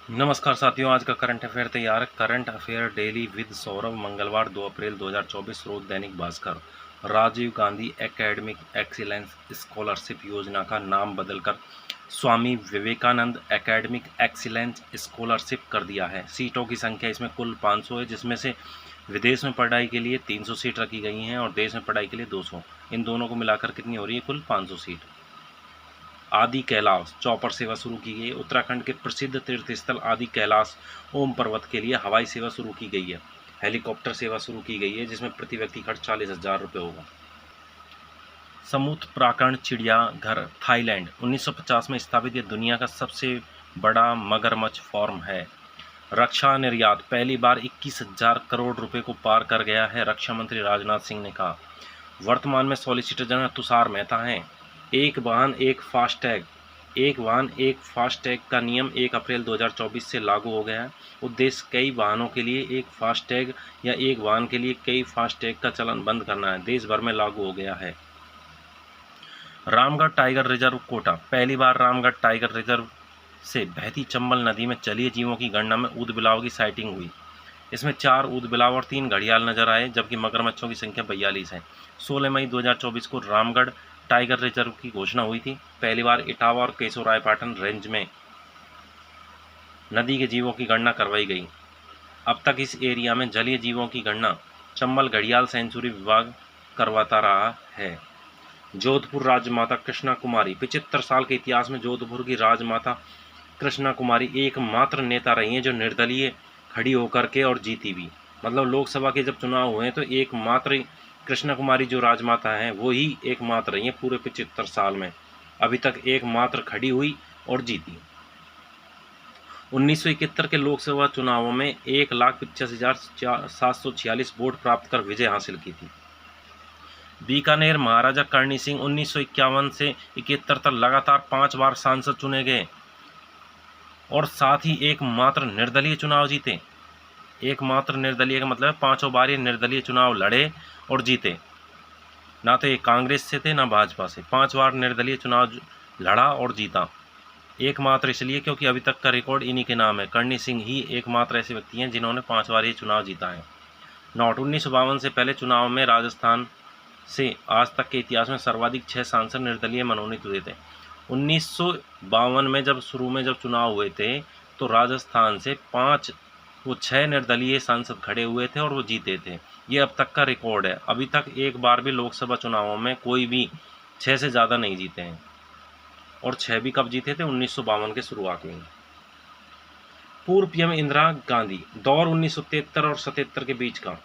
नमस्कार साथियों, आज का करंट अफेयर तैयार है। Current affair daily with Saurabh, मंगलवार 2 अप्रैल 2024 रोज Dainik Bhaskar. Rajiv Gandhi academic excellence scholarship योजना का नाम बदलकर Swami Vivekananda academic excellence scholarship कर दिया है। सीटों की संख्या इसमें कुल 500 है, जिसमें से विदेश में पढ़ाई के लिए 300 सीट रखी गई हैं और देश में पढ़ाई के लिए 200। इन दोनों को मिलाकर कितनी हो रही है? कुल 500 सीट। आदि कैलाश चौपर सेवा शुरू की गई है। उत्तराखंड के प्रसिद्ध तीर्थ स्थल आदि कैलाश ओम पर्वत के लिए हवाई सेवा शुरू की गई है। हेलीकॉप्टर सेवा शुरू की गई है, जिसमें प्रति व्यक्ति खर्च 40,000 रुपये होगा। समुद्र चिड़ियाघर थाईलैंड 1950 में स्थापित, यह दुनिया का सबसे बड़ा मगरमच्छ फार्म है। रक्षा निर्यात पहली बार 21,000 करोड़ रुपए को पार कर गया है, रक्षा मंत्री राजनाथ सिंह ने कहा। वर्तमान में सॉलिसिटर जनरल तुषार मेहता हैं। एक वाहन एक फास्टैग का नियम 1 अप्रैल 2024 से लागू हो गया है। उद्देश्य कई वाहनों के लिए एक फास्टैग या एक वाहन के लिए कई फास्टैग का चलन बंद करना है। देश भर में लागू हो गया है। रामगढ़ टाइगर रिजर्व कोटा पहली बार रामगढ़ टाइगर रिजर्व से बहती चंबल नदी में जलीय जीवों की गणना में ऊदबिलाव की साइटिंग हुई। इसमें 4 ऊदबिलाव और 3 घड़ियाल नजर आए, जबकि मगरमच्छों की संख्या 42 है। 16 मई 2024 को रामगढ़ टाइगर रिजर्व की घोषणा हुई थी। पहली बार इटावा और केशोरायपाटन रेंज में नदी के जीवों की गणना करवाई गई। अब तक इस एरिया में जलीय जीवों की गणना चंबल घड़ियाल सेंचुरी विभाग करवाता रहा है। जोधपुर राजमाता कृष्णा कुमारी 75 साल के इतिहास में जोधपुर की राजमाता कृष्णा कुमारी एकमात्र नेता रही हैं जो निर्दलीय खड़ी होकर के और जीती भी। मतलब लोकसभा के जब चुनाव हुए तो एकमात्र कृष्णा कुमारी जो राजमाता हैं वो ही एकमात्र रही हैं पूरे 75 साल में। अभी तक एकमात्र खड़ी हुई और जीती। 1971 के लोकसभा चुनावों में 1,85,746 वोट प्राप्त कर विजय हासिल की थी। बीकानेर महाराजा करणी सिंह 1951 से 71 तक लगातार 5 बार सांसद चुने गए और साथ ही एकमात्र निर्दलीय चुनाव जीते। एकमात्र निर्दलीय का मतलब 5 बार ये निर्दलीय चुनाव लड़े और जीते। ना तो ये कांग्रेस से थे ना भाजपा से। 5 बार निर्दलीय चुनाव लड़ा और जीता। एकमात्र इसलिए क्योंकि अभी तक का रिकॉर्ड इन्हीं के नाम है। करणी सिंह ही एकमात्र ऐसे व्यक्ति हैं जिन्होंने 5 बार ये चुनाव जीता है। नोट 1952 से पहले चुनाव में राजस्थान से आज तक के इतिहास में सर्वाधिक 6 सांसद निर्दलीय मनोनीत हुए थे। 1952 में जब चुनाव हुए थे तो राजस्थान से 6 निर्दलीय सांसद खड़े हुए थे और वो जीते थे। ये अब तक का रिकॉर्ड है। अभी तक एक बार भी लोकसभा चुनावों में कोई भी 6 से ज़्यादा नहीं जीते हैं। और 6 भी कब जीते थे? 1952 के शुरुआत में। पूर्व पीएम इंदिरा गांधी दौर 1973 और 77 के बीच का।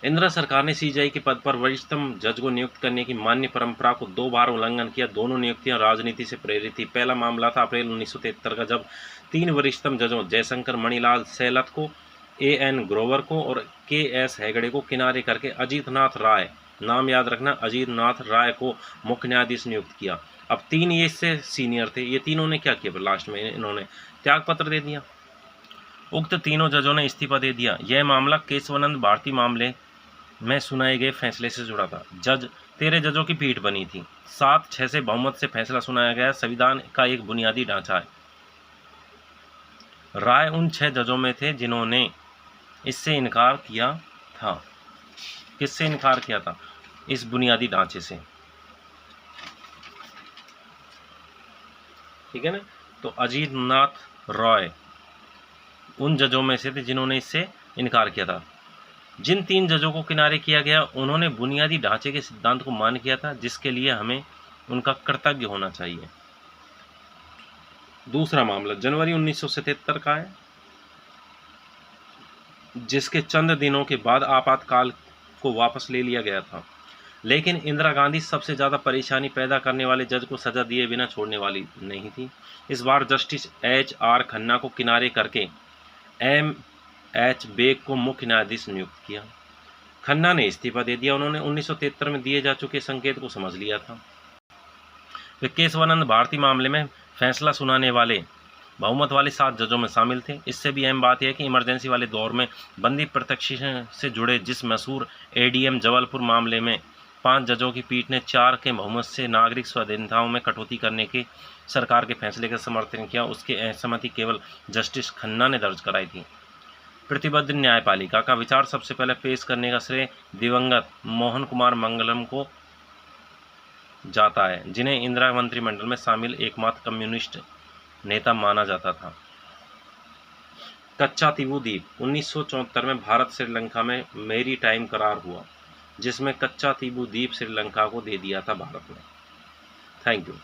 इंदिरा सरकार ने सीजीआई के पद पर वरिष्ठतम जज को नियुक्त करने की मान्य परंपरा को 2 बार उल्लंघन किया। दोनों नियुक्तियां राजनीति से प्रेरित थी। पहला मामला था अप्रैल 1973 का, जब 3 वरिष्ठतम जजों जयशंकर मणिलाल सेहलत को, एएन ग्रोवर को और केएस हेगड़े को किनारे करके अजीतनाथ राय, नाम याद रखना, अजीतनाथ राय को मुख्य न्यायाधीश नियुक्त किया। अब 3 ये इससे सीनियर थे। ये तीनों ने क्या किया? लास्ट में इन्होंने त्यागपत्र दे दिया। उक्त तीनों जजों ने इस्तीफा दे दिया। यह मामला केशवानंद भारती मामले में सुनाए गए फैसले से जुड़ा था। 13 जजों की पीठ बनी थी। 7-6 से बहुमत से फैसला सुनाया गया। संविधान का एक बुनियादी ढांचा है। राय उन 6 जजों में थे जिन्होंने इससे इनकार किया था। किससे इनकार किया था? इस बुनियादी ढांचे से। ठीक है ना? तो अजीतनाथ राय उन जजों में से थे जिन्होंने इससे इनकार किया था। जिन 3 जजों को किनारे किया गया उन्होंने बुनियादी ढांचे के सिद्धांत को मान्य किया था, जिसके लिए हमें उनका कृतज्ञ होना चाहिए। दूसरा मामला जनवरी 1977 का है, जिसके चंद दिनों के बाद आपातकाल को वापस ले लिया गया था। लेकिन इंदिरा गांधी सबसे ज़्यादा परेशानी पैदा करने वाले जज को सजा दिए बिना छोड़ने वाली नहीं थी। इस बार जस्टिस HR खन्ना को किनारे करके MH बेग को मुख्य न्यायाधीश नियुक्त किया। खन्ना ने इस्तीफा दे दिया। उन्होंने 1973 में दिए जा चुके संकेत को समझ लिया था। वे केशवानंद भारती मामले में फैसला सुनाने वाले बहुमत वाले 7 जजों में शामिल थे। इससे भी अहम बात यह है कि इमरजेंसी वाले दौर में बंदी प्रत्यक्ष से जुड़े जिस मशहूर ADM जबलपुर मामले में 5 जजों की पीठ ने 4 के बहुमत से नागरिक स्वाधीनताओं में कटौती करने के सरकार के फैसले का समर्थन किया। उसकी असहमति केवल जस्टिस खन्ना ने दर्ज कराई थी। प्रतिबद्ध न्यायपालिका का विचार सबसे पहले पेश करने का श्रेय दिवंगत मोहन कुमार मंगलम को जाता है, जिन्हें इंदिरा मंत्रिमंडल में शामिल एकमात्र कम्युनिस्ट नेता माना जाता था। कच्चा तीबू द्वीप 1974 में भारत श्रीलंका में मैरी टाइम करार हुआ, जिसमें कच्चा तीबू द्वीप श्रीलंका को दे दिया था भारत ने। Thank you.